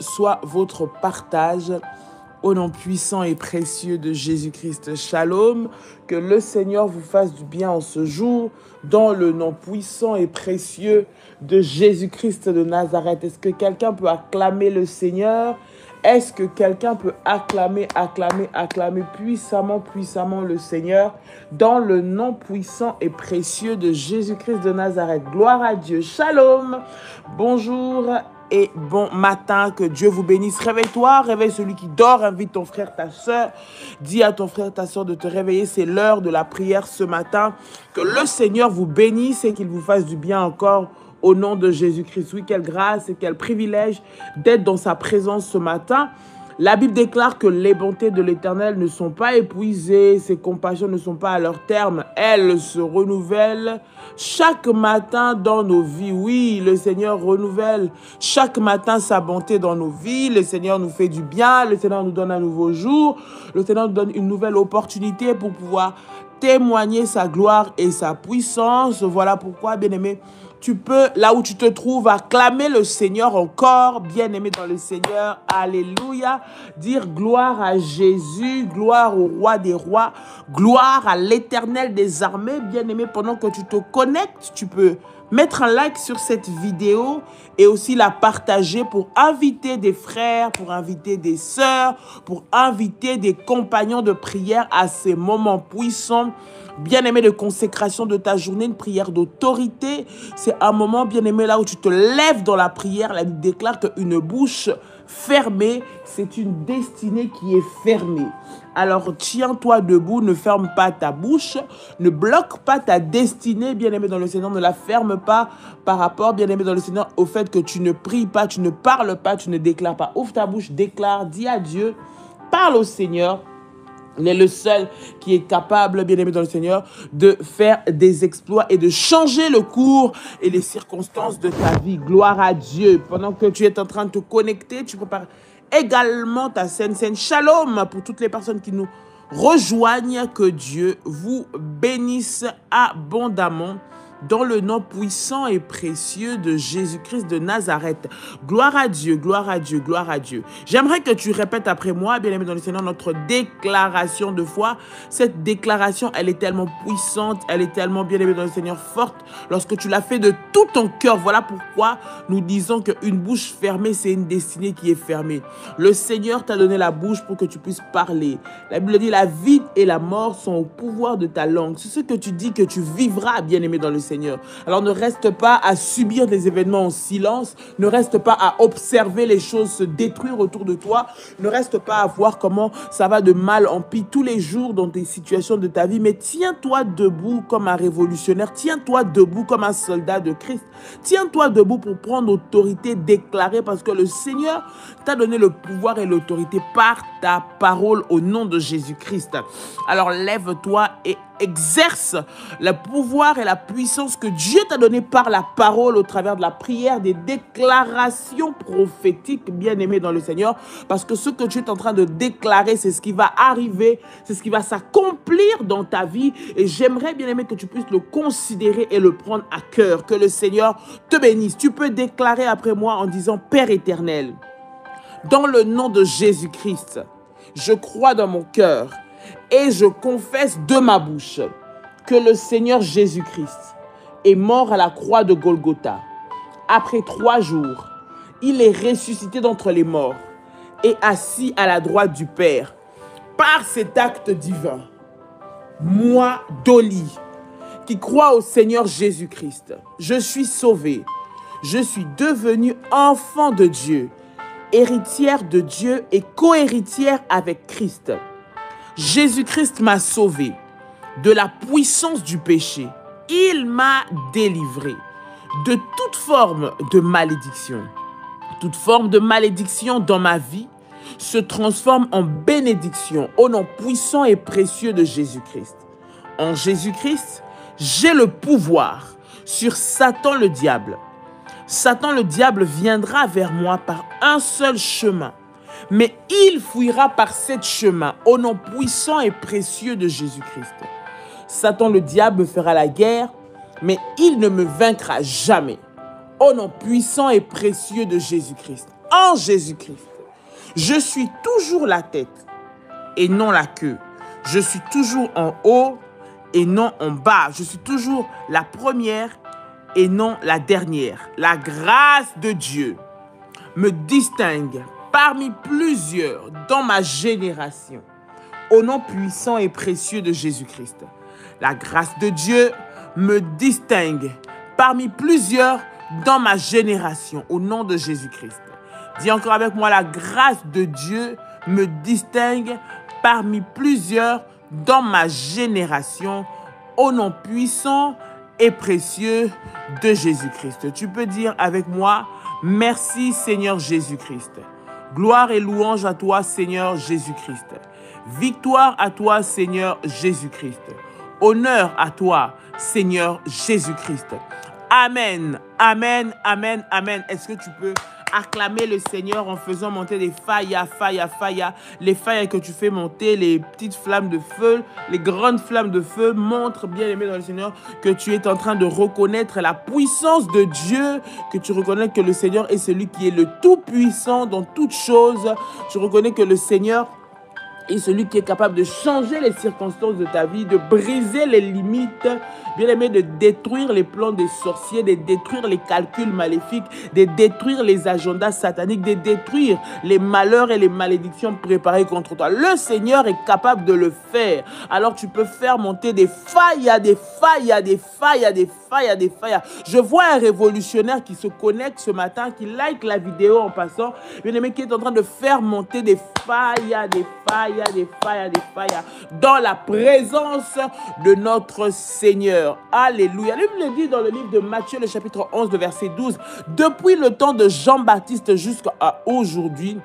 soit votre partage. Au nom puissant et précieux de Jésus-Christ, shalom. Que le Seigneur vous fasse du bien en ce jour, dans le nom puissant et précieux de Jésus-Christ de Nazareth. Est-ce que quelqu'un peut acclamer le Seigneur? Est-ce que quelqu'un peut acclamer puissamment le Seigneur, dans le nom puissant et précieux de Jésus-Christ de Nazareth? Gloire à Dieu. Shalom. Bonjour et bon matin, que Dieu vous bénisse. Réveille-toi, réveille celui qui dort, invite ton frère, ta soeur. Dis à ton frère, ta soeur de te réveiller, c'est l'heure de la prière ce matin. Que le Seigneur vous bénisse et qu'il vous fasse du bien encore au nom de Jésus-Christ. Oui, quelle grâce et quel privilège d'être dans sa présence ce matin. La Bible déclare que les bontés de l'Éternel ne sont pas épuisées, ses compassions ne sont pas à leur terme, elles se renouvellent chaque matin dans nos vies. Oui, le Seigneur renouvelle chaque matin sa bonté dans nos vies, le Seigneur nous fait du bien, le Seigneur nous donne un nouveau jour, le Seigneur nous donne une nouvelle opportunité pour pouvoir témoigner sa gloire et sa puissance. Voilà pourquoi, bien-aimé, tu peux, là où tu te trouves, acclamer le Seigneur encore, bien-aimé dans le Seigneur. Alléluia. Dire gloire à Jésus, gloire au roi des rois, gloire à l'Éternel des armées. Bien-aimé, pendant que tu te connectes, tu peux mettre un like sur cette vidéo et aussi la partager pour inviter des frères, pour inviter des sœurs, pour inviter des compagnons de prière à ces moments puissants. Bien-aimé, de consécration de ta journée, une prière d'autorité. C'est un moment, bien-aimé, là où tu te lèves dans la prière. La Bible déclare qu'une bouche fermée, c'est une destinée qui est fermée. Alors, tiens-toi debout, ne ferme pas ta bouche, ne bloque pas ta destinée, bien-aimé dans le Seigneur, ne la ferme pas par rapport, bien-aimé dans le Seigneur, au fait que tu ne pries pas, tu ne parles pas, tu ne déclares pas. Ouvre ta bouche, déclare, dis à Dieu, parle au Seigneur. Il est le seul qui est capable, bien-aimé dans le Seigneur, de faire des exploits et de changer le cours et les circonstances de ta vie. Gloire à Dieu. Pendant que tu es en train de te connecter, tu prépares également ta scène. Shalom pour toutes les personnes qui nous rejoignent. Que Dieu vous bénisse abondamment. Dans le nom puissant et précieux de Jésus-Christ de Nazareth. Gloire à Dieu, gloire à Dieu, gloire à Dieu. J'aimerais que tu répètes après moi, bien-aimé dans le Seigneur, notre déclaration de foi. Cette déclaration, elle est tellement puissante, elle est tellement, bien-aimé dans le Seigneur, forte. Lorsque tu l'as fait de tout ton cœur, voilà pourquoi nous disons qu'une bouche fermée, c'est une destinée qui est fermée. Le Seigneur t'a donné la bouche pour que tu puisses parler. La Bible dit, la vie et la mort sont au pouvoir de ta langue. C'est ce que tu dis que tu vivras, bien-aimé dans le Seigneur. Alors ne reste pas à subir des événements en silence, ne reste pas à observer les choses se détruire autour de toi, ne reste pas à voir comment ça va de mal en pis tous les jours dans tes situations de ta vie, mais tiens-toi debout comme un révolutionnaire, tiens-toi debout comme un soldat de Christ, tiens-toi debout pour prendre autorité déclarée parce que le Seigneur t'a donné le pouvoir et l'autorité par ta parole au nom de Jésus-Christ. Alors lève-toi et exerce le pouvoir et la puissance que Dieu t'a donné par la parole au travers de la prière, des déclarations prophétiques, bien-aimées dans le Seigneur, parce que ce que tu es en train de déclarer, c'est ce qui va arriver, c'est ce qui va s'accomplir dans ta vie, et j'aimerais, bien-aimé, que tu puisses le considérer et le prendre à cœur, que le Seigneur te bénisse. Tu peux déclarer après moi en disant: Père éternel, dans le nom de Jésus-Christ, je crois dans mon cœur et je confesse de ma bouche que le Seigneur Jésus-Christ est mort à la croix de Golgotha. Après 3 jours, il est ressuscité d'entre les morts et assis à la droite du Père. Par cet acte divin, moi, Dolly, qui crois au Seigneur Jésus-Christ, je suis sauvée. Je suis devenue enfant de Dieu, héritière de Dieu et co-héritière avec Christ. Jésus-Christ m'a sauvée de la puissance du péché. Il m'a délivrée de toute forme de malédiction. Toute forme de malédiction dans ma vie se transforme en bénédiction au nom puissant et précieux de Jésus-Christ. En Jésus-Christ, j'ai le pouvoir sur Satan le diable. Satan le diable viendra vers moi par un seul chemin, mais il fuira par 7 chemins au nom puissant et précieux de Jésus-Christ. Satan le diable me fera la guerre, mais il ne me vaincra jamais. Au nom puissant et précieux de Jésus-Christ. en Jésus-Christ. Je suis toujours la tête et non la queue. Je suis toujours en haut et non en bas. Je suis toujours la première et non la dernière. La grâce de Dieu me distingue parmi plusieurs dans ma génération. Au nom puissant et précieux de Jésus-Christ. La grâce de Dieu me distingue parmi plusieurs dans ma génération. Au nom de Jésus-Christ. Dis encore avec moi, la grâce de Dieu me distingue parmi plusieurs dans ma génération. Au nom puissant et précieux de Jésus-Christ. Tu peux dire avec moi, merci Seigneur Jésus-Christ. Gloire et louange à toi Seigneur Jésus-Christ. Victoire à toi Seigneur Jésus-Christ. Honneur à toi Seigneur Jésus-Christ. Amen, amen, amen, amen. Est-ce que tu peux acclamer le Seigneur en faisant monter des faillas, les faillas que tu fais monter, les petites flammes de feu, les grandes flammes de feu montrent, bien aimé dans le Seigneur, que tu es en train de reconnaître la puissance de Dieu, que tu reconnais que le Seigneur est celui qui est le Tout-Puissant dans toutes choses. Tu reconnais que le Seigneur est celui qui est capable de changer les circonstances de ta vie, de briser les limites, bien aimé, de détruire les plans des sorciers, de détruire les calculs maléfiques, de détruire les agendas sataniques, de détruire les malheurs et les malédictions préparées contre toi. Le Seigneur est capable de le faire. Alors tu peux faire monter des faillas, des faillas, des faillas, des faillas, des faillas. Je vois un révolutionnaire qui se connecte ce matin, qui like la vidéo en passant, bien aimé, qui est en train de faire monter des faillas, des faillas, des faillas, des faillas, dans la présence de notre Seigneur. Alléluia. La Bible dit dans le livre de Matthieu, le chapitre 11, le verset 12, depuis le temps de Jean-Baptiste jusqu'à aujourd'hui,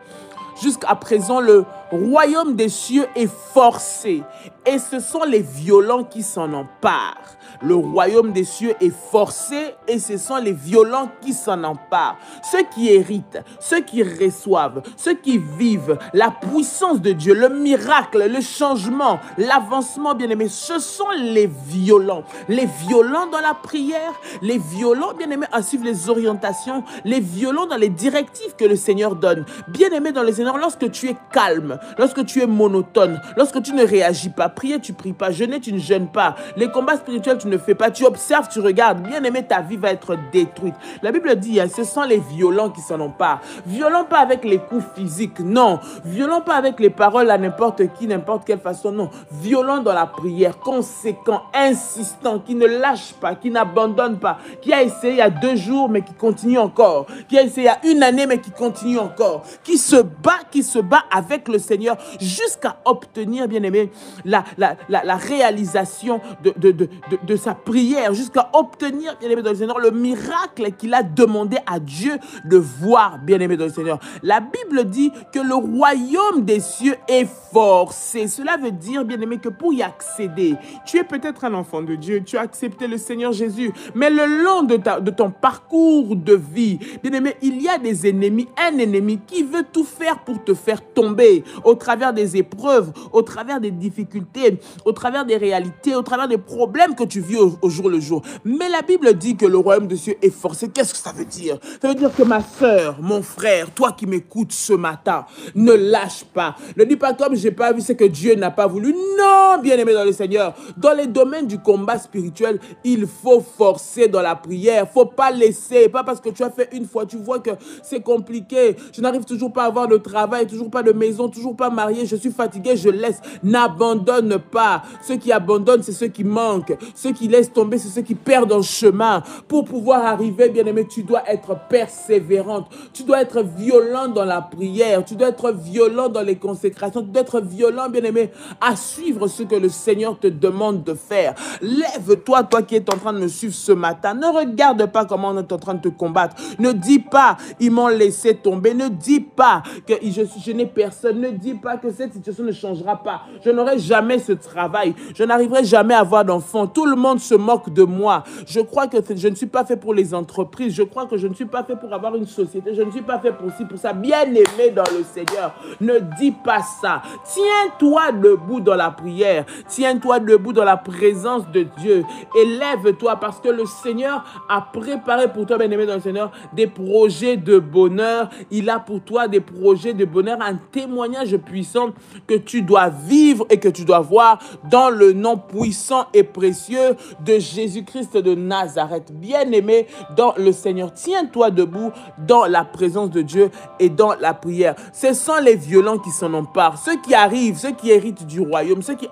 jusqu'à présent, le royaume des cieux est forcé et ce sont les violents qui s'en emparent. Le royaume des cieux est forcé et ce sont les violents qui s'en emparent. Ceux qui héritent, ceux qui reçoivent, ceux qui vivent la puissance de Dieu, le miracle, le changement, l'avancement, bien-aimé, ce sont les violents. Les violents dans la prière, les violents, bien-aimés, à suivre les orientations, les violents dans les directives que le Seigneur donne. Bien-aimé dans le Seigneur, lorsque tu es calme, lorsque tu es monotone, lorsque tu ne réagis pas, prier, tu ne pries pas, jeûner, tu ne jeûnes pas, les combats spirituels, tu ne fais pas, tu observes, tu regardes, bien aimé, ta vie va être détruite. La Bible dit, ce sont les violents qui s'en emparent. Violents pas avec les coups physiques, non. Violents pas avec les paroles à n'importe qui, n'importe quelle façon, non. Violents dans la prière, conséquent, insistant, qui ne lâche pas, qui n'abandonne pas, qui a essayé il y a 2 jours, mais qui continue encore, qui a essayé il y a 1 année, mais qui continue encore, qui se bat avec le Seigneur jusqu'à obtenir, bien aimé, la réalisation de sa prière, jusqu'à obtenir, bien aimé dans le Seigneur, le miracle qu'il a demandé à Dieu de voir, bien aimé dans le Seigneur. La Bible dit que le royaume des cieux est forcé. Cela veut dire, bien aimé, que pour y accéder, tu es peut-être un enfant de Dieu, tu as accepté le Seigneur Jésus, mais le long de ton parcours de vie, bien aimé, il y a des ennemis, un ennemi qui veut tout faire pour te faire tomber au travers des épreuves, au travers des difficultés, au travers des réalités, au travers des problèmes que tu vis au jour le jour. Mais la Bible dit que le royaume des cieux est forcé. Qu'est-ce que ça veut dire? Ça veut dire que ma soeur, mon frère, toi qui m'écoutes ce matin, ne lâche pas. Ne dis pas comme j'ai pas vu, c'est que Dieu n'a pas voulu. Non, bien-aimé dans le Seigneur. Dans les domaines du combat spirituel, il faut forcer dans la prière. Faut pas laisser. Pas parce que tu as fait une fois, tu vois que c'est compliqué. Je n'arrive toujours pas à avoir de travail, toujours pas de maison, toujours pas marié. Je suis fatigué, je laisse. N'abandonne pas. Ceux qui abandonnent, c'est ceux qui manquent. Ceux qui laissent tomber, c'est ceux qui perdent en chemin. Pour pouvoir arriver, bien-aimé, tu dois être persévérante. Tu dois être violent dans la prière. Tu dois être violent dans les consécrations. Tu dois être violent, bien-aimé, à suivre ce que le Seigneur te demande de faire. Lève-toi, toi qui es en train de me suivre ce matin. Ne regarde pas comment on est en train de te combattre. Ne dis pas, ils m'ont laissé tomber. Ne dis pas que je n'ai personne. Ne dis pas que cette situation ne changera pas. Je n'aurai jamais ce travail. Je n'arriverai jamais à avoir d'enfants. Tout le monde se moque de moi. Je crois que je ne suis pas fait pour les entreprises. Je crois que je ne suis pas fait pour avoir une société. Je ne suis pas fait pour ci, pour ça. Bien-aimé dans le Seigneur, ne dis pas ça. Tiens-toi debout dans la prière. Tiens-toi debout dans la présence de Dieu. Élève-toi parce que le Seigneur a préparé pour toi, bien-aimé dans le Seigneur, des projets de bonheur. Il a pour toi des projets de bonheur, un témoignage puissant que tu dois vivre et que tu dois voir dans le nom puissant et précieux de Jésus-Christ de Nazareth. Bien-aimé dans le Seigneur, tiens-toi debout dans la présence de Dieu et dans la prière. Ce sont les violents qui s'en emparent, ceux qui arrivent, ceux qui héritent du royaume, ceux qui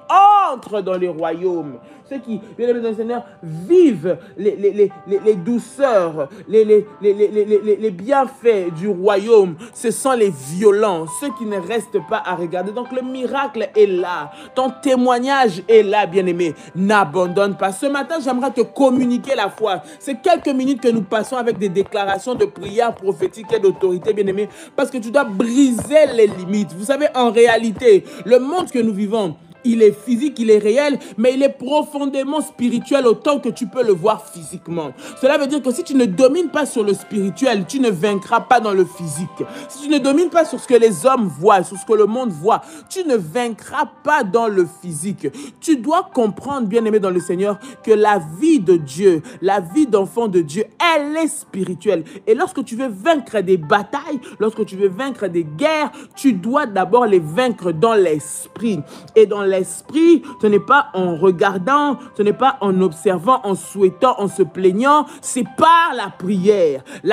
entrent dans les royaumes, ceux qui, bien-aimés dans le Seigneur, vivent les douceurs, les bienfaits du royaume. Ce sont les violents, ceux qui ne restent pas à regarder. Donc le miracle est là, ton témoignage est là, bien-aimé. N'abandonne pas. Ce matin, j'aimerais te communiquer la foi. C'est quelques minutes que nous passons avec des déclarations de prière prophétique et d'autorité, bien-aimé, parce que tu dois briser les limites. Vous savez, en réalité, le monde que nous vivons, il est physique, il est réel, mais il est profondément spirituel autant que tu peux le voir physiquement. Cela veut dire que si tu ne domines pas sur le spirituel, tu ne vaincras pas dans le physique. Si tu ne domines pas sur ce que les hommes voient, sur ce que le monde voit, tu ne vaincras pas dans le physique. Tu dois comprendre, bien-aimé dans le Seigneur, que la vie de Dieu, la vie d'enfant de Dieu, elle est spirituelle. Et lorsque tu veux vaincre des batailles, lorsque tu veux vaincre des guerres, tu dois d'abord les vaincre dans l'esprit. Et dans l'esprit, ce n'est pas en regardant, ce n'est pas en observant, en souhaitant, en se plaignant, c'est par la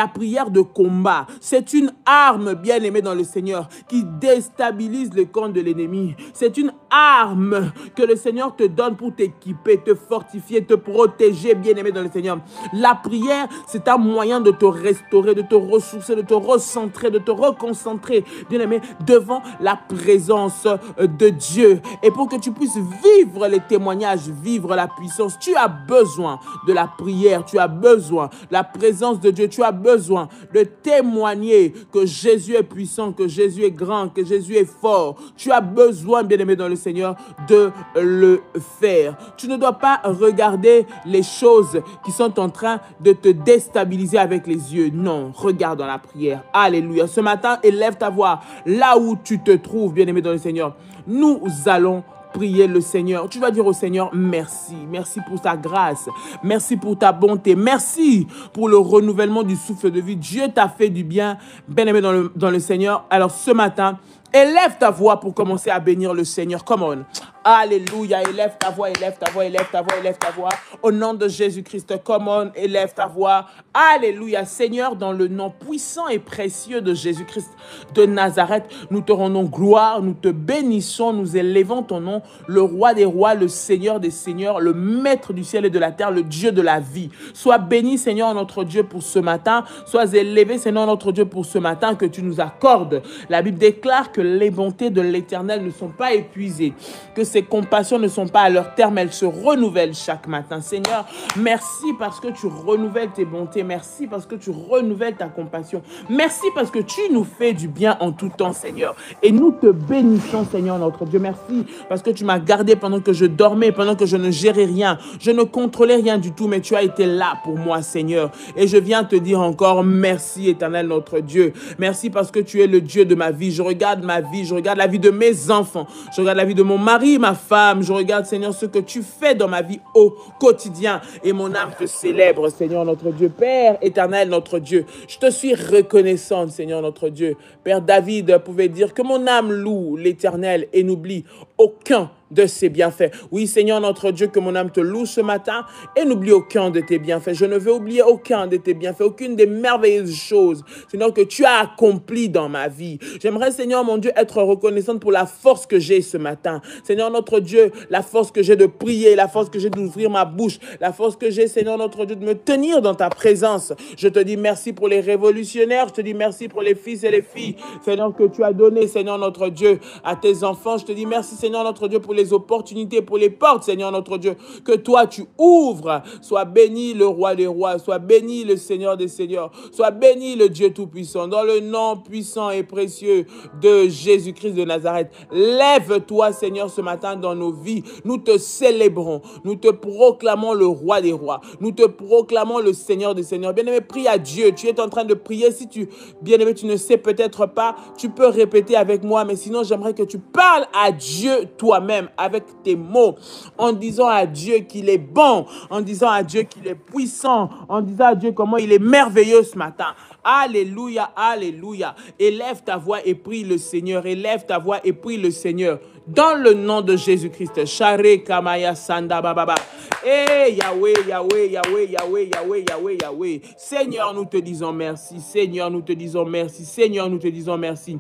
prière de combat. C'est une arme, bien-aimée dans le Seigneur, qui déstabilise le camp de l'ennemi. C'est une arme que le Seigneur te donne pour t'équiper, te fortifier, te protéger, bien-aimé dans le Seigneur. La prière, c'est un moyen de te restaurer, de te ressourcer, de te recentrer, de te reconcentrer, bien-aimé, devant la présence de Dieu. Et pour que tu puisses vivre les témoignages, vivre la puissance, tu as besoin de la prière, tu as besoin de la présence de Dieu, tu as besoin de témoigner que Jésus est puissant, que Jésus est grand, que Jésus est fort. Tu as besoin, bien-aimé dans le Seigneur, de le faire. Tu ne dois pas regarder les choses qui sont en train de te déstabiliser avec les yeux. Non, regarde dans la prière. Alléluia. Ce matin, élève ta voix là où tu te trouves, bien-aimé dans le Seigneur. Nous allons prier le Seigneur. Tu vas dire au Seigneur merci. Merci pour ta grâce. Merci pour ta bonté. Merci pour le renouvellement du souffle de vie. Dieu t'a fait du bien, bien-aimé dans le Seigneur. Alors ce matin, élève ta voix pour commencer à bénir le Seigneur. Come on. Alléluia. Élève ta voix, élève ta voix, élève ta voix, élève ta voix. Au nom de Jésus-Christ, come on, élève ta voix. Alléluia. Seigneur, dans le nom puissant et précieux de Jésus-Christ de Nazareth, nous te rendons gloire, nous te bénissons, nous élevons ton nom, le roi des rois, le Seigneur des seigneurs, le maître du ciel et de la terre, le Dieu de la vie. Sois béni, Seigneur, notre Dieu, pour ce matin. Sois élevé, Seigneur, notre Dieu, pour ce matin que tu nous accordes. La Bible déclare que les bontés de l'Éternel ne sont pas épuisées, que ses compassions ne sont pas à leur terme, elles se renouvellent chaque matin. Seigneur, merci parce que tu renouvelles tes bontés. Merci parce que tu renouvelles ta compassion. Merci parce que tu nous fais du bien en tout temps, Seigneur. Et nous te bénissons, Seigneur, notre Dieu. Merci parce que tu m'as gardé pendant que je dormais, pendant que je ne gérais rien. Je ne contrôlais rien du tout, mais tu as été là pour moi, Seigneur. Et je viens te dire encore merci, Éternel, notre Dieu. Merci parce que tu es le Dieu de ma vie. Je regarde ma vie, je regarde la vie de mes enfants. Je regarde la vie de mon mari, ma femme. Je regarde, Seigneur, ce que tu fais dans ma vie au quotidien. Et mon âme te célèbre, Seigneur, notre Dieu. Père éternel, notre Dieu, je te suis reconnaissante, Seigneur, notre Dieu. Père David pouvait dire que mon âme loue l'Éternel et n'oublie aucun de ses bienfaits. Oui, Seigneur, notre Dieu, que mon âme te loue ce matin et n'oublie aucun de tes bienfaits. Je ne veux oublier aucun de tes bienfaits, aucune des merveilleuses choses, Seigneur, que tu as accomplies dans ma vie. J'aimerais, Seigneur, mon Dieu, être reconnaissante pour la force que j'ai ce matin. Seigneur, notre Dieu, la force que j'ai de prier, la force que j'ai d'ouvrir ma bouche, la force que j'ai, Seigneur, notre Dieu, de me tenir dans ta présence. Je te dis merci pour les révolutionnaires. Je te dis merci pour les fils et les filles, Seigneur, que tu as donné, Seigneur, notre Dieu, à tes enfants. Je te dis merci, Seigneur, notre Dieu, pour les les opportunités, pour les portes, Seigneur notre Dieu, que toi tu ouvres. Sois béni le roi des rois, sois béni le Seigneur des seigneurs, sois béni le Dieu tout-puissant, dans le nom puissant et précieux de Jésus-Christ de Nazareth. Lève-toi, Seigneur, ce matin dans nos vies. Nous te célébrons, nous te proclamons le roi des rois, nous te proclamons le Seigneur des seigneurs. Bien-aimé, prie à Dieu. Tu es en train de prier. Si tu, bien-aimé, tu ne sais peut-être pas, tu peux répéter avec moi, mais sinon, j'aimerais que tu parles à Dieu toi-même avec tes mots, en disant à Dieu qu'il est bon, en disant à Dieu qu'il est puissant, en disant à Dieu comment il est merveilleux ce matin. Alléluia, alléluia. Élève ta voix et prie le Seigneur. Élève ta voix et prie le Seigneur. Dans le nom de Jésus-Christ. Share Kamaya Sanda Bababa. Eh Yahweh, Yahweh, Yahweh, Yahweh, Yahweh, Yahweh, Yahweh. Seigneur, nous te disons merci. Seigneur, nous te disons merci. Seigneur, nous te disons merci.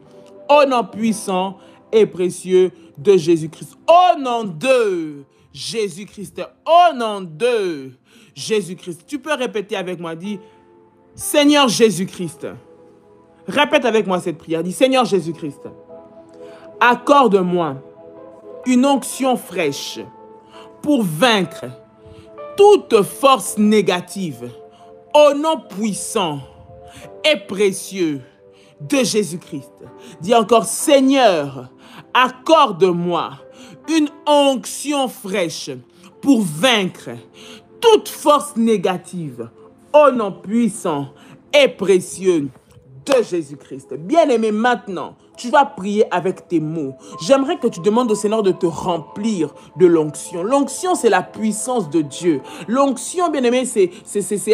Au nom puissant et précieux de Jésus-Christ. Au nom de Jésus-Christ. Au nom de Jésus-Christ. Tu peux répéter avec moi. Dis, Seigneur Jésus-Christ. Répète avec moi cette prière. Dis, Seigneur Jésus-Christ, accorde-moi une onction fraîche pour vaincre toute force négative au nom puissant et précieux de Jésus-Christ. Dis encore, Seigneur, accorde-moi une onction fraîche pour vaincre toute force négative au nom puissant et précieux de Jésus-Christ. Bien-aimé, maintenant, tu vas prier avec tes mots. J'aimerais que tu demandes au Seigneur de te remplir de l'onction. L'onction, c'est la puissance de Dieu. L'onction, bien-aimé, c'est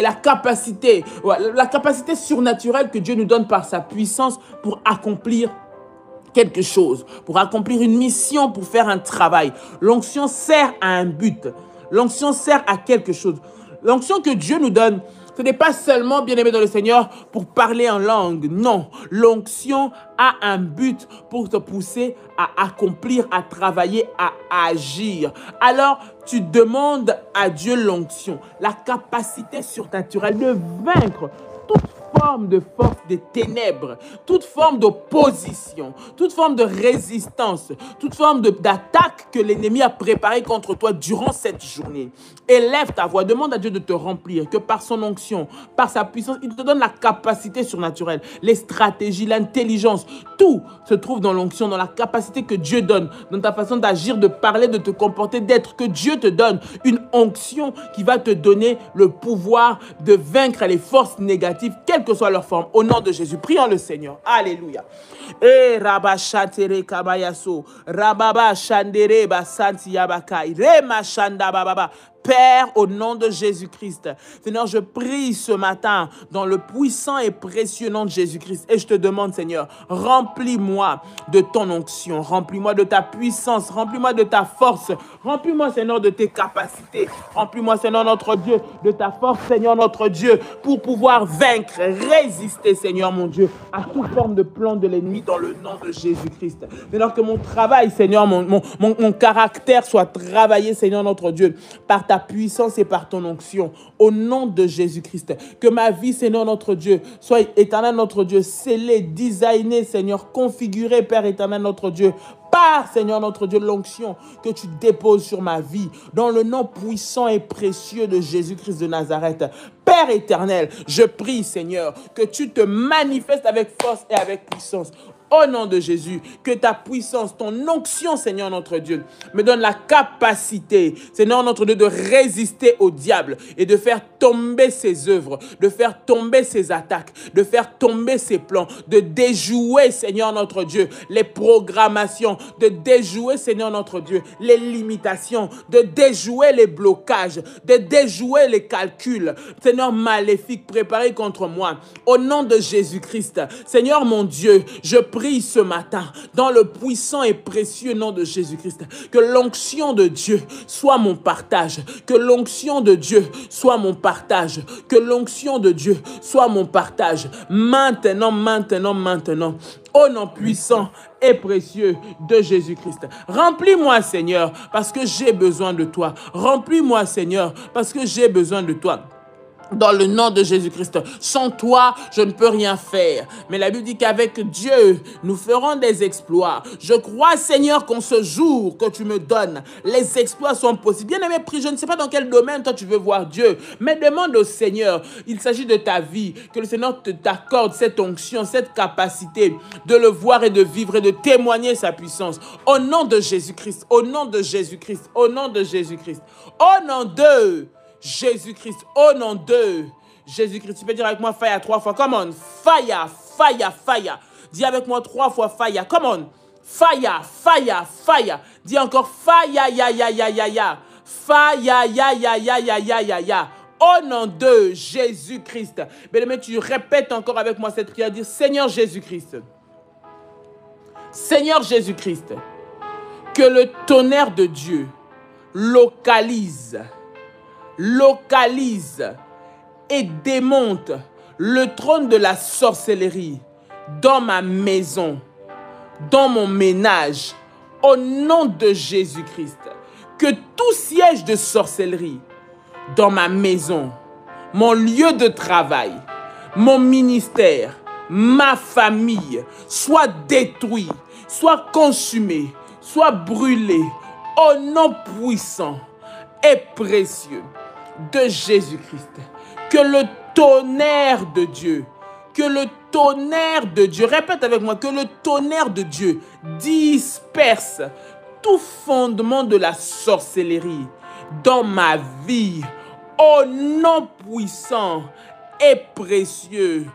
la capacité surnaturelle que Dieu nous donne par sa puissance pour accomplir quelque chose, pour accomplir une mission, pour faire un travail. L'onction sert à un but. L'onction sert à quelque chose. L'onction que Dieu nous donne, ce n'est pas seulement, bien-aimé dans le Seigneur, pour parler en langue. Non, l'onction a un but pour te pousser à accomplir, à travailler, à agir. Alors, tu demandes à Dieu l'onction, la capacité surnaturelle de vaincre toute forme de force des ténèbres, toute forme d'opposition, toute forme de résistance, toute forme d'attaque que l'ennemi a préparée contre toi durant cette journée. Élève ta voix, demande à Dieu de te remplir, que par son onction, par sa puissance, il te donne la capacité surnaturelle, les stratégies, l'intelligence, tout se trouve dans l'onction, dans la capacité que Dieu donne, dans ta façon d'agir, de parler, de te comporter, d'être, que Dieu te donne une onction qui va te donner le pouvoir de vaincre les forces négatives, quelle que soit leur forme. Au nom de Jésus, prions le Seigneur. Alléluia. Eh Rabba Shatere Kabayaso, Rababa Shandere Basanti Yabakai, Rema Shanda Bababa. Père, au nom de Jésus-Christ, Seigneur, je prie ce matin dans le puissant et précieux nom de Jésus-Christ et je te demande, Seigneur, remplis-moi de ton onction, remplis-moi de ta puissance, remplis-moi de ta force, remplis-moi, Seigneur, de tes capacités, remplis-moi, Seigneur, notre Dieu, de ta force, Seigneur, notre Dieu, pour pouvoir vaincre, résister, Seigneur, mon Dieu, à toute forme de plan de l'ennemi dans le nom de Jésus-Christ. Seigneur, que mon travail, Seigneur, mon caractère soit travaillé, Seigneur, notre Dieu, par ta puissance et par ton onction, au nom de Jésus-Christ. Que ma vie, Seigneur notre Dieu, soit éternel notre Dieu, scellée, designée, Seigneur, configurée, Père éternel notre Dieu, par, Seigneur notre Dieu, l'onction que tu déposes sur ma vie, dans le nom puissant et précieux de Jésus-Christ de Nazareth. Père éternel, je prie, Seigneur, que tu te manifestes avec force et avec puissance. Au nom de Jésus, que ta puissance, ton onction, Seigneur notre Dieu, me donne la capacité, Seigneur notre Dieu, de résister au diable et de faire tomber ses œuvres, de faire tomber ses attaques, de faire tomber ses plans, de déjouer, Seigneur notre Dieu, les programmations, de déjouer, Seigneur notre Dieu, les limitations, de déjouer les blocages, de déjouer les calculs, Seigneur maléfiques préparés contre moi. Au nom de Jésus-Christ, Seigneur mon Dieu, je prie ce matin, dans le puissant et précieux nom de Jésus-Christ, que l'onction de Dieu soit mon partage, que l'onction de Dieu soit mon partage, que l'onction de Dieu soit mon partage, maintenant, maintenant, maintenant, au nom puissant et précieux de Jésus-Christ. Remplis-moi, Seigneur, parce que j'ai besoin de toi. Remplis-moi, Seigneur, parce que j'ai besoin de toi. Dans le nom de Jésus-Christ. Sans toi, je ne peux rien faire. Mais la Bible dit qu'avec Dieu, nous ferons des exploits. Je crois, Seigneur, qu'en ce jour que tu me donnes, les exploits sont possibles. Bien-aimé, prie, je ne sais pas dans quel domaine toi tu veux voir Dieu, mais demande au Seigneur. Il s'agit de ta vie, que le Seigneur t'accorde cette onction, cette capacité de le voir et de vivre et de témoigner sa puissance. Au nom de Jésus-Christ, au nom de Jésus-Christ, au nom de Jésus-Christ, au nom de Jésus-Christ, au nom de Jésus-Christ. Tu peux dire avec moi fire 3 fois. Come on. Fire, fire, fire. Dis avec moi 3 fois fire. Come on. Fire, fire, fire. Dis encore fire, ya, ya, ya, ya, ya. Fire, ya, ya, ya, ya, ya, ya, ya. Au nom de Jésus-Christ. Bien-aimé, tu répètes encore avec moi cette prière. Dis Seigneur Jésus-Christ. Seigneur Jésus-Christ. Que le tonnerre de Dieu localise et démonte le trône de la sorcellerie dans ma maison, dans mon ménage, au nom de Jésus-Christ. Que tout siège de sorcellerie dans ma maison, mon lieu de travail, mon ministère, ma famille, soit détruit, soit consumé, soit brûlé, au nom puissant et précieux de Jésus-Christ. Que le tonnerre de Dieu, répète avec moi, que le tonnerre de Dieu disperse tout fondement de la sorcellerie dans ma vie, au nom puissant et précieux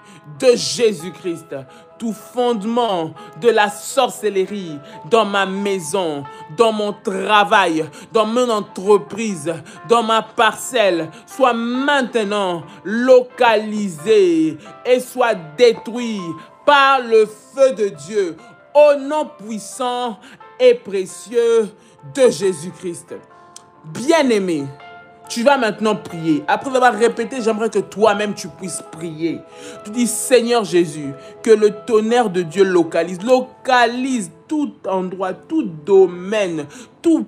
de Jésus-Christ. Tout fondement de la sorcellerie dans ma maison, dans mon travail, dans mon entreprise, dans ma parcelle, soit maintenant localisé et soit détruit par le feu de Dieu, au nom puissant et précieux de Jésus-Christ. Bien-aimé, tu vas maintenant prier. Après avoir répété, j'aimerais que toi-même tu puisses prier. Tu dis, Seigneur Jésus, que le tonnerre de Dieu localise tout endroit, tout domaine, toute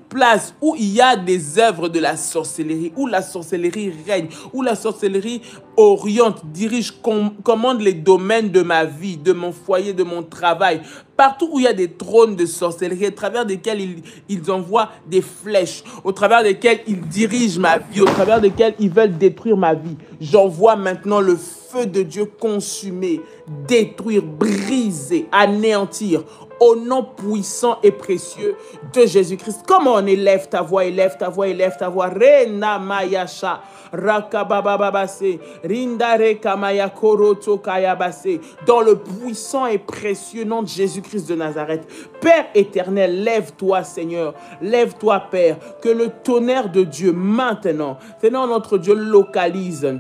place où il y a des œuvres de la sorcellerie, où la sorcellerie règne, où la sorcellerie oriente, dirige, commande les domaines de ma vie, de mon foyer, de mon travail. Partout où il y a des trônes de sorcellerie, au travers desquels ils envoient des flèches, au travers desquels ils dirigent ma vie, au travers desquels ils veulent détruire ma vie. J'envoie maintenant le feu de Dieu consumer, détruire, briser, anéantir, au nom puissant et précieux de Jésus-Christ. Comment on élève ta voix, élève ta voix, élève ta voix. Rena mayasha, rakabababase, rindare kamaya koroto kayabase. Dans le puissant et précieux nom de Jésus-Christ de Nazareth. Père éternel, lève-toi Seigneur, lève-toi Père, que le tonnerre de Dieu maintenant, Seigneur notre Dieu, localise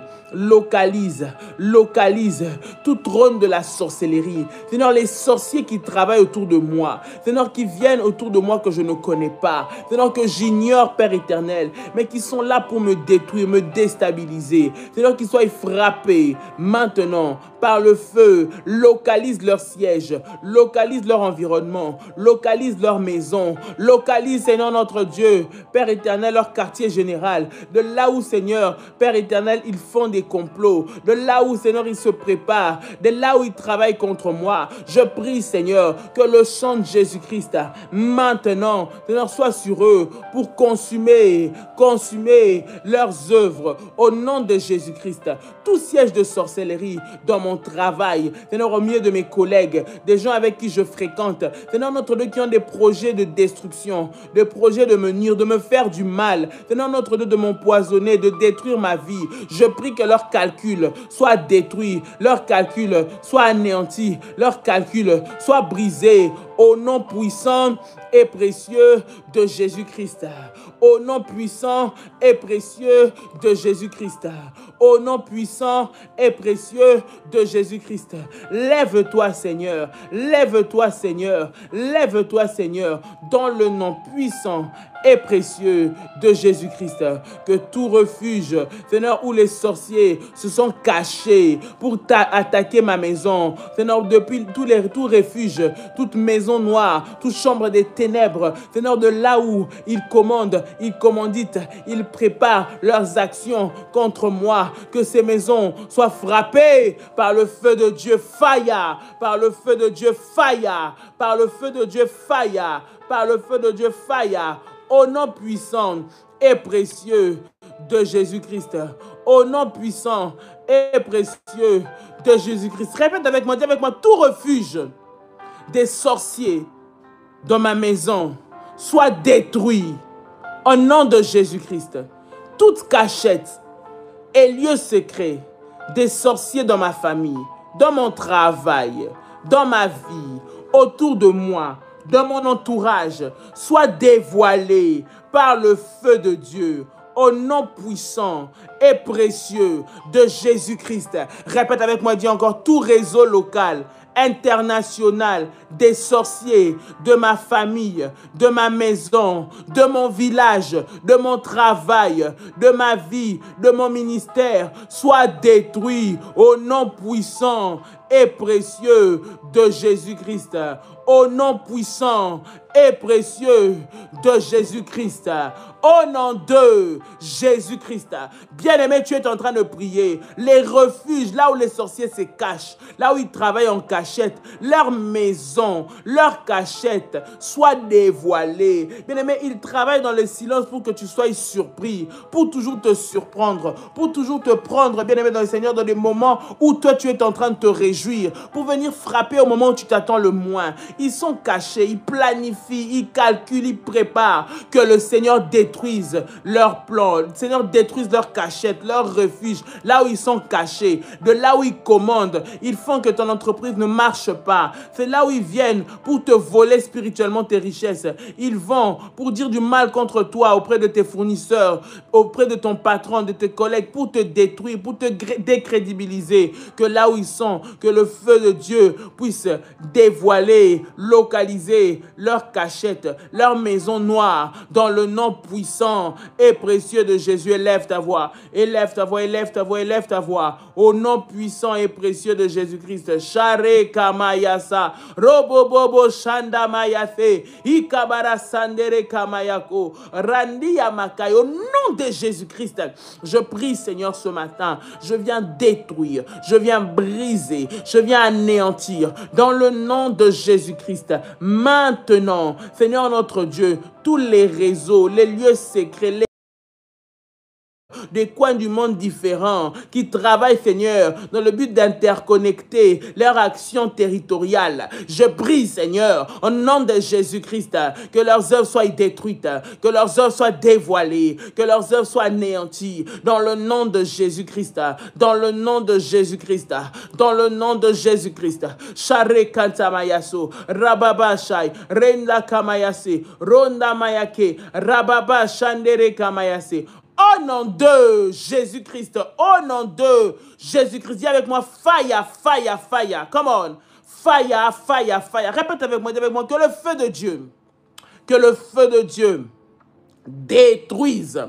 tout trône de la sorcellerie. Seigneur, les sorciers qui travaillent autour de moi, Seigneur, qui viennent autour de moi que je ne connais pas, Seigneur, que j'ignore, Père éternel, mais qui sont là pour me détruire, me déstabiliser. Seigneur, qu'ils soient frappés maintenant par le feu, localise leur siège, localise leur environnement, localise leur maison, localise, Seigneur, notre Dieu, Père éternel, leur quartier général, de là où, Seigneur, Père éternel, ils font des complots, de là où, Seigneur, ils se préparent, de là où ils travaillent contre moi. Je prie, Seigneur, que le sang de Jésus-Christ, maintenant, Seigneur, soit sur eux pour consumer leurs œuvres au nom de Jésus-Christ. Tout siège de sorcellerie dans mon travail, Seigneur, au milieu de mes collègues, des gens avec qui je fréquente, Seigneur, notre Dieu, qui ont des projets de destruction, des projets de me nuire, de me faire du mal, Seigneur, notre Dieu, de m'empoisonner, de détruire ma vie. Je prie que leurs calculs soient détruits, leurs calculs soient anéantis, leurs calculs soient brisés au nom puissant et précieux de Jésus-Christ. Au nom puissant et précieux de Jésus-Christ. Au nom puissant et précieux de Jésus-Christ. Lève-toi, Seigneur. Lève-toi, Seigneur. Lève-toi, Seigneur. Dans le nom puissant et précieux de Jésus-Christ. Que tout refuge, Seigneur, où les sorciers se sont cachés pour attaquer ma maison, Seigneur, depuis tout refuge, toute maison noire, toute chambre des ténèbres, Seigneur, de là où ils commandent, ils commanditent, ils préparent leurs actions contre moi, que ces maisons soient frappées par le feu de Dieu, fire, par le feu de Dieu, fire, par le feu de Dieu, fire, par le feu de Dieu, fire, au nom puissant et précieux de Jésus-Christ, au nom puissant et précieux de Jésus-Christ. Répète avec moi, dis avec moi, tout refuge des sorciers dans ma maison soit détruit au nom de Jésus-Christ. Toute cachette et lieu secret des sorciers dans ma famille, dans mon travail, dans ma vie, autour de moi, dans mon entourage, soit dévoilé par le feu de Dieu, au nom puissant et précieux de Jésus-Christ. Répète avec moi, dis encore, tout réseau local, international des sorciers de ma famille, de ma maison, de mon village, de mon travail, de ma vie, de mon ministère, soit détruit au nom puissant et précieux de Jésus-Christ. Au nom puissant et précieux de Jésus-Christ. Au nom de Jésus-Christ. Bien-aimé, tu es en train de prier. Les refuges, là où les sorciers se cachent, là où ils travaillent en cachette, leur maison, leur cachette, soient dévoilées. Bien-aimé, ils travaillent dans le silence pour que tu sois surpris, pour toujours te surprendre, pour toujours te prendre, bien-aimé, dans le Seigneur, dans des moments où toi, tu es en train de te réjouir, pour venir frapper au moment où tu t'attends le moins. Ils sont cachés, ils planifient, ils calculent, ils préparent que le Seigneur détruise leurs plans, le Seigneur détruise leurs cachettes, leurs refuges, là où ils sont cachés, de là où ils commandent. Ils font que ton entreprise ne marche pas. C'est là où ils viennent pour te voler spirituellement tes richesses. Ils vont pour dire du mal contre toi auprès de tes fournisseurs, auprès de ton patron, de tes collègues, pour te détruire, pour te décrédibiliser. Que là où ils sont, que le feu de Dieu puisse dévoiler, localiser leur cachette, leur maison noire, dans le nom puissant et précieux de Jésus. Élève ta voix, élève ta voix, élève ta voix, élève ta voix, au nom puissant et précieux de Jésus-Christ. Share kamayasa, robobobo shanda mayase, ikabara sandere kamayako, randi yamakai. Au nom de Jésus-Christ, je prie, Seigneur, ce matin, je viens détruire, je viens briser, je viens anéantir, dans le nom de Jésus-Christ. Maintenant, Seigneur notre Dieu, tous les réseaux, les lieux secrets, des coins du monde différents, qui travaillent, Seigneur, dans le but d'interconnecter leur action territoriale. Je prie, Seigneur, au nom de Jésus-Christ, que leurs œuvres soient détruites, que leurs œuvres soient dévoilées, que leurs œuvres soient anéanties, dans le nom de Jésus-Christ, dans le nom de Jésus-Christ, dans le nom de Jésus-Christ. Share kantamayaso, rababa shai, renda kamayase, ronda mayake, rababa shandere kamayase. Au nom de Jésus-Christ, au nom de Jésus-Christ, dis avec moi, fire, fire, fire, come on, fire, fire, fire, répète avec moi, que le feu de Dieu détruise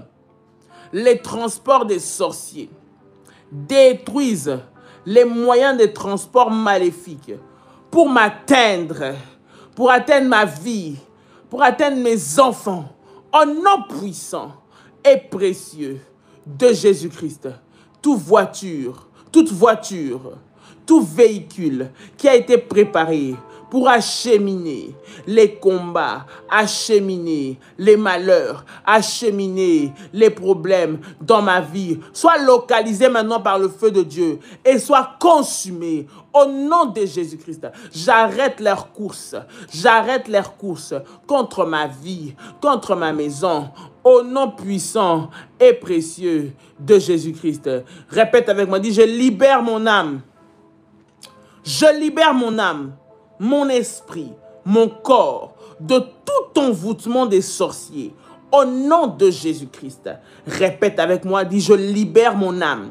les transports des sorciers, détruise les moyens de transport maléfiques pour m'atteindre, pour atteindre ma vie, pour atteindre mes enfants, au nom puissant et précieux de Jésus-Christ. Toute voiture, tout véhicule qui a été préparé pour acheminer les combats, acheminer les malheurs, acheminer les problèmes dans ma vie, soit localisé maintenant par le feu de Dieu et soit consumé au nom de Jésus-Christ. J'arrête leur course contre ma vie, contre ma maison, au nom puissant et précieux de Jésus-Christ. Répète avec moi, dis, je libère mon âme. Je libère mon âme, mon esprit, mon corps de tout envoûtement des sorciers. Au nom de Jésus-Christ. Répète avec moi, dis, je libère mon âme,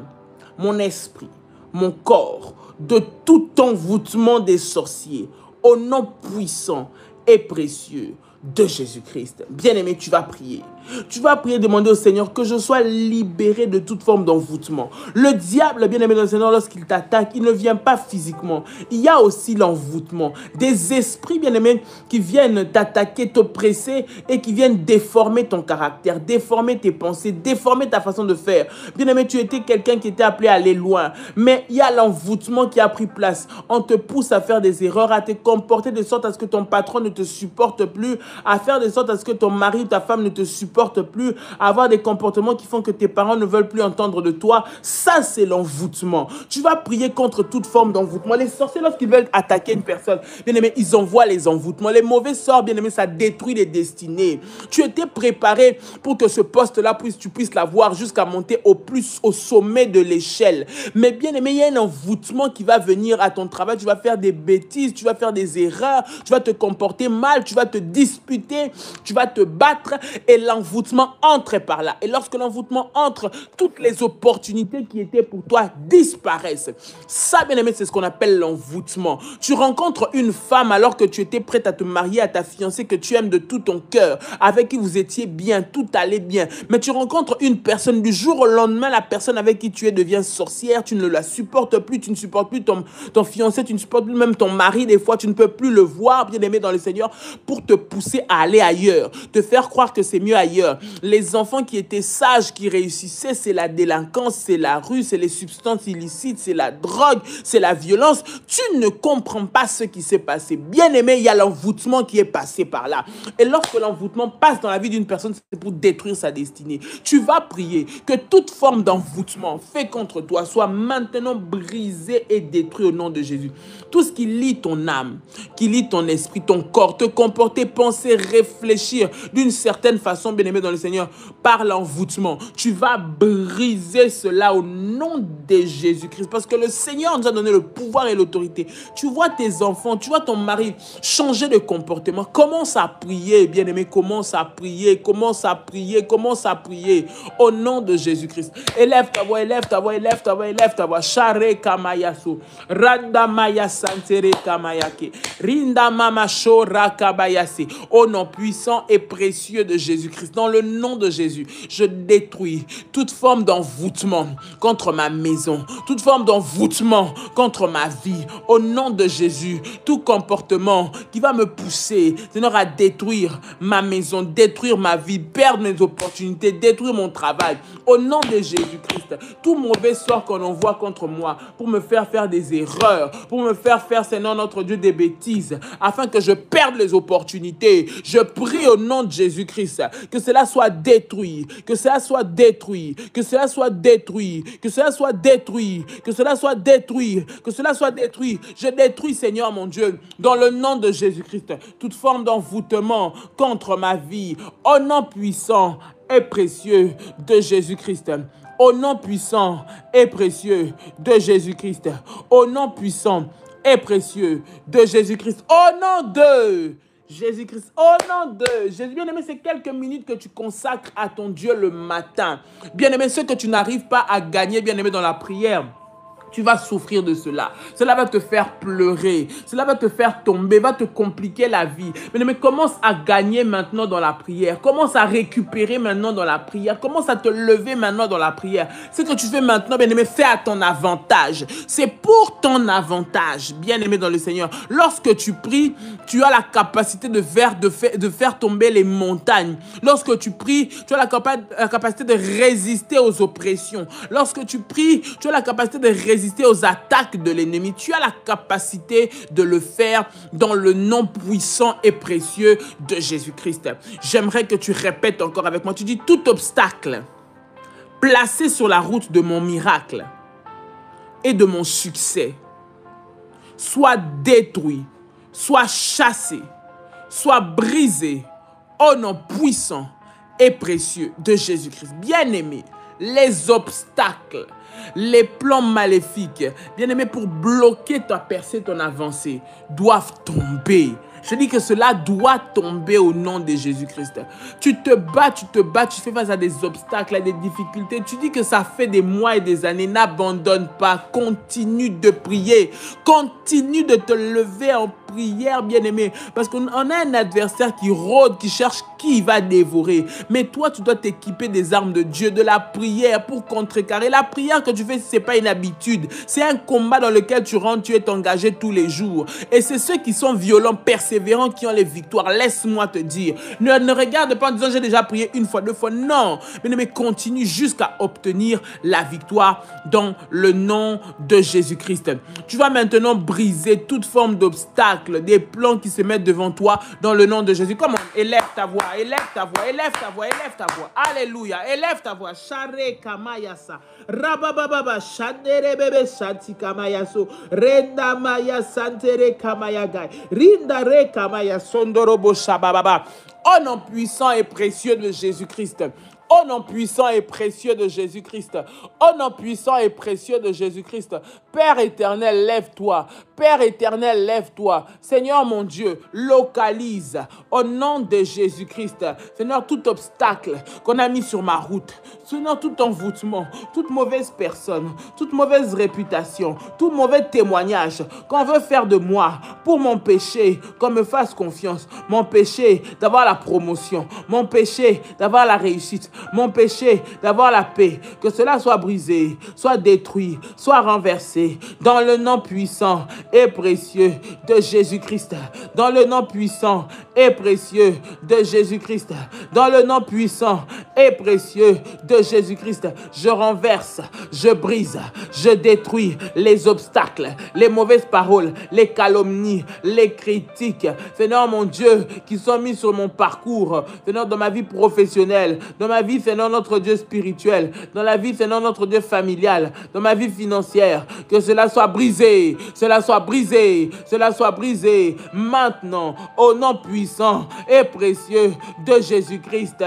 mon esprit, mon corps de tout envoûtement des sorciers. Au nom puissant et précieux de Jésus-Christ. Bien-aimé, tu vas prier. Tu vas prier, demander au Seigneur que je sois libéré de toute forme d'envoûtement. Le diable, bien-aimé dans le Seigneur, lorsqu'il t'attaque, il ne vient pas physiquement. Il y a aussi l'envoûtement. Des esprits, bien-aimés, qui viennent t'attaquer, t'oppresser et qui viennent déformer ton caractère, déformer tes pensées, déformer ta façon de faire. Bien-aimé, tu étais quelqu'un qui était appelé à aller loin. Mais il y a l'envoûtement qui a pris place. On te pousse à faire des erreurs, à te comporter de sorte à ce que ton patron ne te supporte plus, à faire de sorte à ce que ton mari ou ta femme ne te supporte plus, à avoir des comportements qui font que tes parents ne veulent plus entendre de toi. Ça, c'est l'envoûtement. Tu vas prier contre toute forme d'envoûtement. Les sorciers, lorsqu'ils veulent attaquer une personne, bien aimé, ils envoient les envoûtements. Les mauvais sorts, bien aimé, ça détruit les destinées. Tu étais préparé pour que ce poste-là, tu puisses l'avoir jusqu'à monter au sommet de l'échelle. Mais bien aimé, il y a un envoûtement qui va venir à ton travail. Tu vas faire des bêtises, tu vas faire des erreurs, tu vas te comporter mal, tu vas te disputer, tu vas te battre et l'envoûtement entre par là. Et lorsque l'envoûtement entre, toutes les opportunités qui étaient pour toi disparaissent. Ça, bien aimé, c'est ce qu'on appelle l'envoûtement. Tu rencontres une femme alors que tu étais prête à te marier à ta fiancée que tu aimes de tout ton cœur, avec qui vous étiez bien, tout allait bien. Mais tu rencontres une personne, du jour au lendemain, la personne avec qui tu es devient sorcière, tu ne la supportes plus, tu ne supportes plus ton fiancé, tu ne supportes plus même ton mari, des fois tu ne peux plus le voir, bien aimé dans le Seigneur, pour te pousser à aller ailleurs, te faire croire que c'est mieux ailleurs. Les enfants qui étaient sages, qui réussissaient, c'est la délinquance, c'est la rue, c'est les substances illicites, c'est la drogue, c'est la violence. Tu ne comprends pas ce qui s'est passé. Bien aimé, il y a l'envoûtement qui est passé par là. Et lorsque l'envoûtement passe dans la vie d'une personne, c'est pour détruire sa destinée. Tu vas prier que toute forme d'envoûtement fait contre toi soit maintenant brisée et détruite au nom de Jésus. Tout ce qui lie ton âme, qui lie ton esprit, ton corps, te comporter, penser, réfléchir d'une certaine façon, bien aimé dans le Seigneur, par l'envoûtement. Tu vas briser cela au nom de Jésus-Christ, parce que le Seigneur nous a donné le pouvoir et l'autorité. Tu vois tes enfants, tu vois ton mari changer de comportement. Commence à prier, bien aimé, commence à prier, commence à prier, commence à prier au nom de Jésus-Christ. Élève ta voix, élève ta voix, élève ta voix, élève ta voix. Share kamayasu, randa maya santere kamayake, rinda mama shora kabayase. Au nom puissant et précieux de Jésus-Christ, dans le nom de Jésus, je détruis toute forme d'envoûtement contre ma maison, toute forme d'envoûtement contre ma vie. Au nom de Jésus, tout comportement qui va me pousser, Seigneur, à détruire ma maison, détruire ma vie, perdre mes opportunités, détruire mon travail. Au nom de Jésus-Christ, tout mauvais sort qu'on envoie contre moi pour me faire faire des erreurs, pour me faire faire, Seigneur notre Dieu, des bêtises, afin que je perde les opportunités. Je prie au nom de Jésus-Christ que cela soit détruit, que cela soit détruit, que cela soit détruit, que cela soit détruit, que cela soit détruit, que cela soit détruit. Je détruis, Seigneur mon Dieu, dans le nom de Jésus-Christ, toute forme d'envoûtement contre ma vie, au nom puissant et précieux de Jésus-Christ. Au nom puissant et précieux de Jésus-Christ. Au nom puissant et précieux de Jésus-Christ. Au nom de Jésus-Christ, au nom de Jésus. Bien-aimé, c'est quelques minutes que tu consacres à ton Dieu le matin. Bien-aimé, ce que tu n'arrives pas à gagner, bien-aimé, dans la prière, tu vas souffrir de cela. Cela va te faire pleurer. Cela va te faire tomber, va te compliquer la vie. Mais commence à gagner maintenant dans la prière. Commence à récupérer maintenant dans la prière. Commence à te lever maintenant dans la prière. Ce que tu fais maintenant, bien-aimé, fais à ton avantage. C'est pour ton avantage, bien-aimé dans le Seigneur. Lorsque tu pries, tu as la capacité de faire tomber les montagnes. Lorsque tu pries, tu as la capacité de résister aux oppressions. Lorsque tu pries, tu as la capacité de résister aux attaques de l'ennemi. Tu as la capacité de le faire dans le nom puissant et précieux de Jésus-Christ. J'aimerais que tu répètes encore avec moi. Tu dis: tout obstacle placé sur la route de mon miracle et de mon succès soit détruit, soit chassé, soit brisé au nom puissant et précieux de Jésus-Christ. Bien-aimé, les obstacles, les plans maléfiques, bien-aimés, pour bloquer ta percée, ton avancée, doivent tomber. Je dis que cela doit tomber au nom de Jésus-Christ. Tu te bats, tu fais face à des obstacles, à des difficultés. Tu dis que ça fait des mois et des années. N'abandonne pas. Continue de prier. Continue de te lever en prière, bien-aimé. Parce qu'on a un adversaire qui rôde, qui cherche qui va dévorer. Mais toi, tu dois t'équiper des armes de Dieu, de la prière pour contrecarrer. La prière que tu fais, ce n'est pas une habitude. C'est un combat dans lequel tu rentres, tu es engagé tous les jours. Et c'est ceux qui sont violents, persévérants, qui ont les victoires. Laisse-moi te dire. Ne regarde pas en disant, j'ai déjà prié une fois, 2 fois. Non. Mais continue jusqu'à obtenir la victoire dans le nom de Jésus-Christ. Tu vas maintenant briser toute forme d'obstacle, des plans qui se mettent devant toi dans le nom de Jésus. Comment? Élève ta voix, élève ta voix, élève ta voix, élève ta voix. Alléluia. Élève ta voix. Share kamayasa. Rabababa. Shandere bebe shanti kamayaso. Renda maya santere kamayagai. Rindare kamaya sondorobo shabababa. Au nom puissant et précieux de Jésus-Christ. Au nom puissant et précieux de Jésus-Christ. Au nom puissant et précieux de Jésus-Christ. Père éternel, lève-toi. Père éternel, lève-toi. Seigneur mon Dieu, localise au nom de Jésus-Christ. Seigneur, tout obstacle qu'on a mis sur ma route. Seigneur, tout envoûtement, toute mauvaise personne, toute mauvaise réputation, tout mauvais témoignage qu'on veut faire de moi pour m'empêcher qu'on me fasse confiance, m'empêcher d'avoir la promotion, m'empêcher d'avoir la réussite, m'empêcher d'avoir la paix, que cela soit brisé, soit détruit, soit renversé dans le nom puissant et précieux de Jésus-Christ, dans le nom puissant et précieux de Jésus-Christ, dans le nom puissant et précieux de Jésus-Christ, je renverse, je brise, je détruis les obstacles, les mauvaises paroles, les calomnies, les critiques, Seigneur mon Dieu, qui sont mis sur mon parcours, Seigneur, dans ma vie professionnelle, dans ma vie, Seigneur, notre Dieu spirituel, dans la vie, Seigneur, notre Dieu familial, dans ma vie financière, que cela soit brisé, cela soit brisé, cela soit brisé, maintenant, au nom puissant et précieux de Jésus-Christ.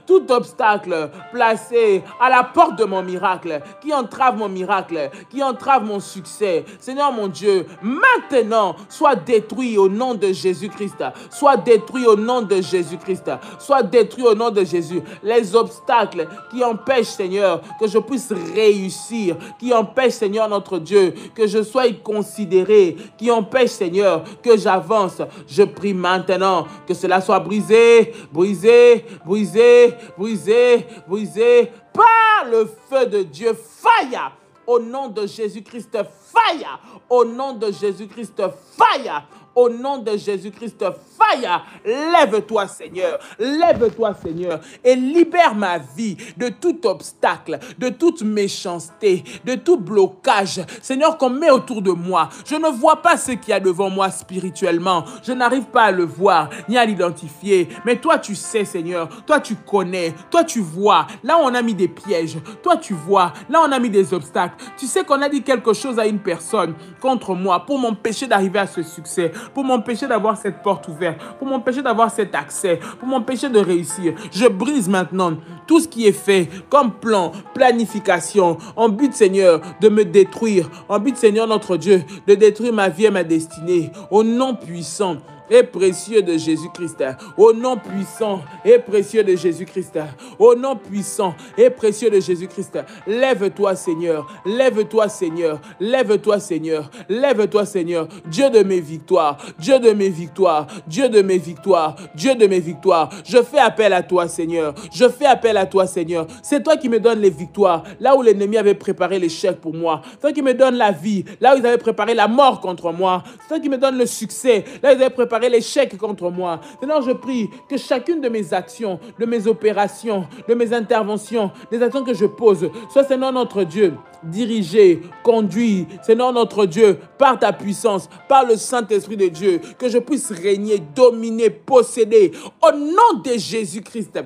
Tout obstacle placé à la porte de mon miracle, qui entrave mon miracle, qui entrave mon succès, Seigneur mon Dieu, maintenant, soit détruit au nom de Jésus-Christ, soit détruit au nom de Jésus-Christ, soit détruit au nom de Jésus. Les obstacles qui empêchent, Seigneur, que je puisse réussir, qui empêchent, Seigneur notre Dieu, que je sois considéré, qui empêchent, Seigneur, que j'avance. Je prie maintenant que cela soit brisé, brisé, brisé, brisé, brisé par le feu de Dieu. Fire! Au nom de Jésus-Christ, fire! Au nom de Jésus-Christ, fire! Au nom de Jésus-Christ, fire! Lève-toi, Seigneur. Lève-toi, Seigneur. Et libère ma vie de tout obstacle, de toute méchanceté, de tout blocage. Seigneur, qu'on met autour de moi. Je ne vois pas ce qu'il y a devant moi spirituellement. Je n'arrive pas à le voir, ni à l'identifier. Mais toi, tu sais, Seigneur. Toi, tu connais. Toi, tu vois. Là, on a mis des pièges. Toi, tu vois. Là, on a mis des obstacles. Tu sais qu'on a dit quelque chose à une personne contre moi pour m'empêcher d'arriver à ce succès, pour m'empêcher d'avoir cette porte ouverte, pour m'empêcher d'avoir cet accès, pour m'empêcher de réussir. Je brise maintenant tout ce qui est fait comme plan, planification, en but, Seigneur, de me détruire, en but, Seigneur, notre Dieu, de détruire ma vie et ma destinée. Au nom puissant et précieux de Jésus-Christ, au nom puissant et précieux de Jésus-Christ, au nom puissant et précieux de Jésus-Christ, lève-toi, Seigneur, lève-toi, Seigneur, lève-toi, Seigneur, lève-toi, Seigneur, Dieu de mes victoires, Dieu de mes victoires, Dieu de mes victoires, Dieu de mes victoires. Je fais appel à toi, Seigneur, je fais appel à toi, Seigneur. C'est toi qui me donnes les victoires, là où l'ennemi avait préparé l'échec pour moi. C'est toi qui me donnes la vie, là où ils avaient préparé la mort contre moi. C'est toi qui me donnes le succès, là où ils avaient préparé l'échec contre moi. Maintenant, je prie que chacune de mes actions, de mes opérations, de mes interventions, des actions que je pose, soit, Seigneur notre Dieu, dirigé, conduit, Seigneur notre Dieu, par ta puissance, par le Saint-Esprit de Dieu, que je puisse régner, dominer, posséder. Au nom de Jésus-Christ,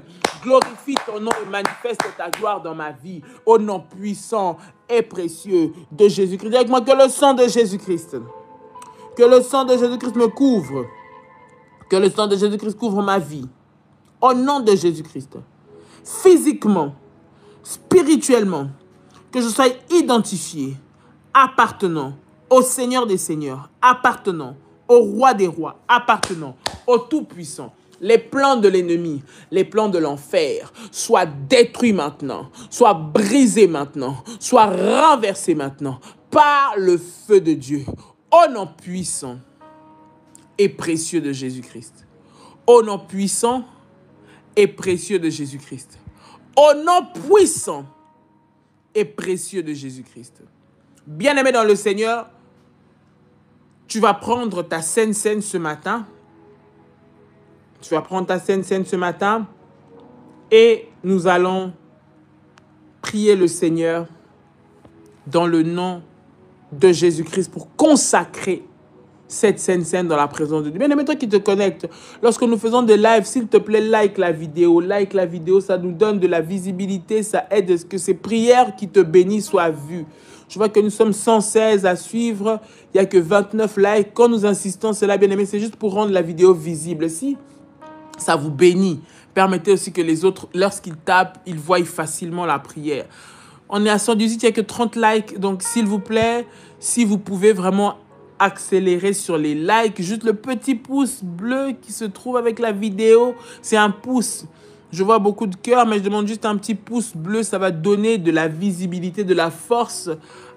glorifie ton nom et manifeste ta gloire dans ma vie. Au nom puissant et précieux de Jésus-Christ. Dis avec moi que le sang de Jésus-Christ, que le sang de Jésus-Christ me couvre. Que le sang de Jésus-Christ couvre ma vie. Au nom de Jésus-Christ. Physiquement, spirituellement, que je sois identifié, appartenant au Seigneur des Seigneurs, appartenant au Roi des Rois, appartenant au Tout-Puissant. Les plans de l'ennemi, les plans de l'enfer, soient détruits maintenant, soient brisés maintenant, soient renversés maintenant par le feu de Dieu. Au nom puissant et précieux de Jésus-Christ. Au nom puissant et précieux de Jésus-Christ. Au nom puissant et précieux de Jésus-Christ. Bien-aimé dans le Seigneur, tu vas prendre ta Sainte Seine ce matin. Tu vas prendre ta Sainte Seine ce matin et nous allons prier le Seigneur dans le nom de Jésus-Christ pour consacrer cette Sainte Seine dans la présence de Dieu. Bien-aimé, toi qui te connectes, lorsque nous faisons des lives, s'il te plaît, like la vidéo. Like la vidéo, ça nous donne de la visibilité, ça aide à ce que ces prières qui te bénissent soient vues. Je vois que nous sommes 116 à suivre, il n'y a que 29 likes. Quand nous insistons, cela, bien-aimé, c'est juste pour rendre la vidéo visible. Si ça vous bénit, permettez aussi que les autres, lorsqu'ils tapent, ils voient facilement la prière. On est à 118, il n'y a que 30 likes. Donc, s'il vous plaît, si vous pouvez vraiment accélérer sur les likes, juste le petit pouce bleu qui se trouve avec la vidéo, c'est un pouce. Je vois beaucoup de cœurs, mais je demande juste un petit pouce bleu. Ça va donner de la visibilité, de la force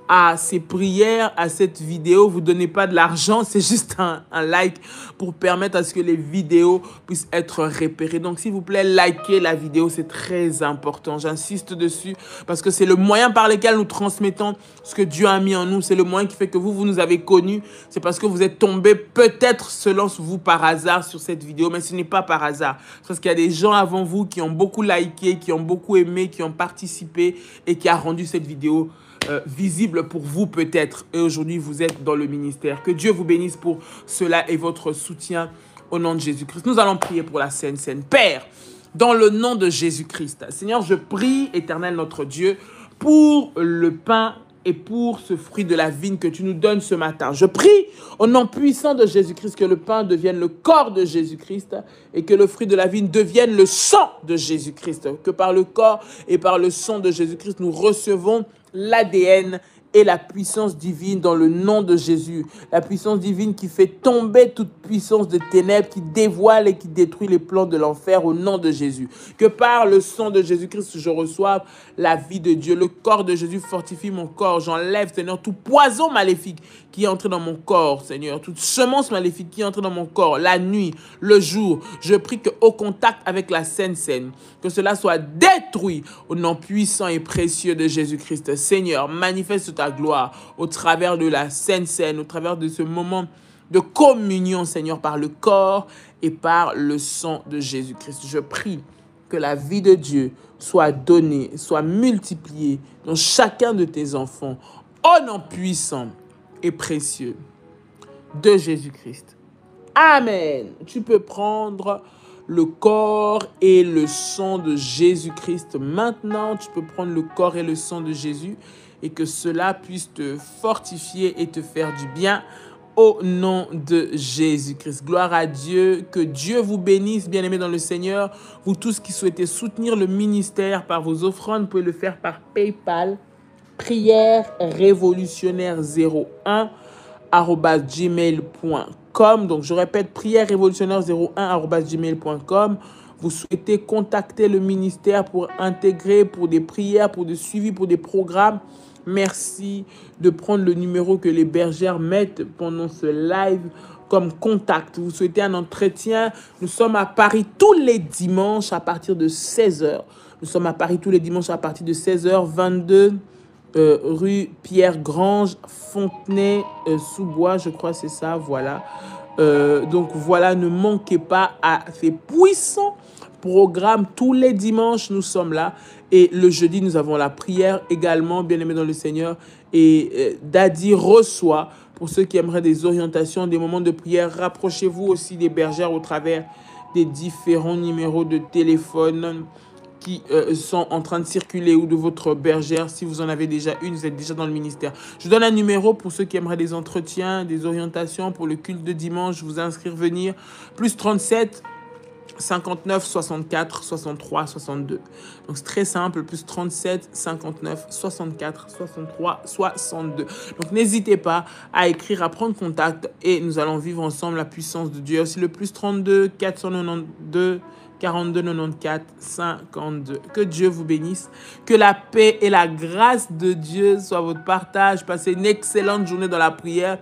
à ces prières, à cette vidéo. Vous ne donnez pas de l'argent, c'est juste un like pour permettre à ce que les vidéos puissent être repérées. Donc, s'il vous plaît, likez la vidéo, c'est très important. J'insiste dessus parce que c'est le moyen par lequel nous transmettons ce que Dieu a mis en nous. C'est le moyen qui fait que vous nous avez connus. C'est parce que vous êtes tombés peut-être selon vous par hasard sur cette vidéo, mais ce n'est pas par hasard. C'est parce qu'il y a des gens avant vous qui ont beaucoup liké, qui ont beaucoup aimé, qui ont participé et qui a rendu cette vidéo visible pour vous peut-être. Et aujourd'hui, vous êtes dans le ministère. Que Dieu vous bénisse pour cela et votre soutien au nom de Jésus-Christ. Nous allons prier pour la Sainte Seine. Père, dans le nom de Jésus-Christ, Seigneur, je prie, Éternel notre Dieu, pour le pain et pour ce fruit de la vigne que tu nous donnes ce matin. Je prie au nom puissant de Jésus-Christ que le pain devienne le corps de Jésus-Christ et que le fruit de la vigne devienne le sang de Jésus-Christ. Que par le corps et par le sang de Jésus-Christ, nous recevons l'ADN et la puissance divine dans le nom de Jésus. La puissance divine qui fait tomber toute puissance de ténèbres, qui dévoile et qui détruit les plans de l'enfer au nom de Jésus. Que par le sang de Jésus-Christ, je reçoive la vie de Dieu. Le corps de Jésus fortifie mon corps. J'enlève, Seigneur, tout poison maléfique qui est entré dans mon corps, Seigneur. Toute semence maléfique qui est entrée dans mon corps, la nuit, le jour. Je prie qu'au contact avec la Sainte Seine, que cela soit détruit au nom puissant et précieux de Jésus-Christ. Seigneur, manifeste ta gloire au travers de la Sainte Seine, au travers de ce moment de communion, Seigneur, par le corps et par le sang de Jésus-Christ. Je prie que la vie de Dieu soit donnée, soit multipliée dans chacun de tes enfants, au nom puissant et précieux de Jésus-Christ. Amen. Tu peux prendre le corps et le sang de Jésus-Christ. Maintenant, tu peux prendre le corps et le sang de Jésus et que cela puisse te fortifier et te faire du bien au nom de Jésus-Christ. Gloire à Dieu. Que Dieu vous bénisse, bien-aimés dans le Seigneur. Vous tous qui souhaitez soutenir le ministère par vos offrandes, vous pouvez le faire par PayPal. Prière révolutionnaire 01 @gmail.com. Donc, je répète, prière révolutionnaire 01 @gmail.com. Vous souhaitez contacter le ministère pour intégrer, pour des prières, pour des suivis, pour des programmes. Merci de prendre le numéro que les bergères mettent pendant ce live comme contact. Vous souhaitez un entretien. Nous sommes à Paris tous les dimanches à partir de 16h. Nous sommes à Paris tous les dimanches à partir de 16h, 22 rue Pierre-Grange, Fontenay-sous-Bois, je crois c'est ça, voilà. Donc voilà, ne manquez pas à ces puissants programmes. Tous les dimanches, nous sommes là. Et le jeudi, nous avons la prière également, bien-aimés dans le Seigneur. Et Daddy reçoit, pour ceux qui aimeraient des orientations, des moments de prière, rapprochez-vous aussi des bergères au travers des différents numéros de téléphone qui sont en train de circuler ou de votre bergère. Si vous en avez déjà une, vous êtes déjà dans le ministère. Je donne un numéro pour ceux qui aimeraient des entretiens, des orientations pour le culte de dimanche. Vous inscrire, venir. Plus 37 59 64 63 62. Donc c'est très simple. Plus 37 59 64 63 62. Donc n'hésitez pas à écrire, à prendre contact et nous allons vivre ensemble la puissance de Dieu. Aussi le plus 32 492 42 94 52. Que Dieu vous bénisse. Que la paix et la grâce de Dieu soient votre partage. Passez une excellente journée dans la prière.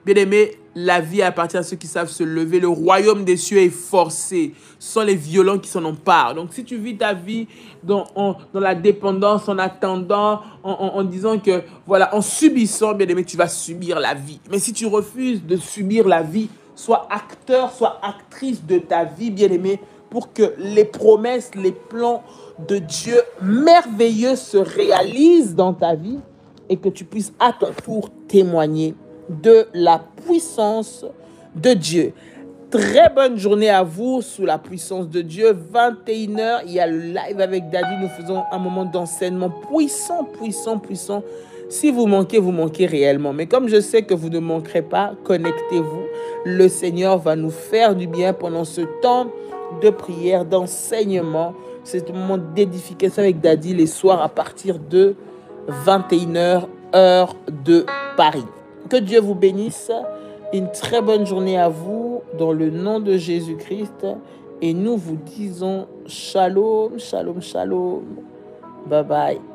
Bien-aimés, La vie appartient à ceux qui savent se lever. Le royaume des cieux est forcé. Ce sont les violents qui s'en emparent. Donc, si tu vis ta vie dans la dépendance, en attendant, en disant que, voilà, en subissant, bien aimé, tu vas subir la vie. Mais si tu refuses de subir la vie, sois acteur, sois actrice de ta vie, bien aimé, pour que les promesses, les plans de Dieu merveilleux se réalisent dans ta vie et que tu puisses à ton tour témoigner de la puissance de Dieu. Très bonne journée à vous sous la puissance de Dieu. 21h, il y a le live avec Daddy. Nous faisons un moment d'enseignement puissant, puissant, puissant. Si vous manquez réellement. Mais comme je sais que vous ne manquerez pas, connectez-vous. Le Seigneur va nous faire du bien pendant ce temps de prière, d'enseignement. C'est un moment d'édification avec Daddy les soirs à partir de 21h, heure de Paris. Que Dieu vous bénisse. Une très bonne journée à vous dans le nom de Jésus-Christ. Et nous vous disons shalom, shalom, shalom. Bye bye.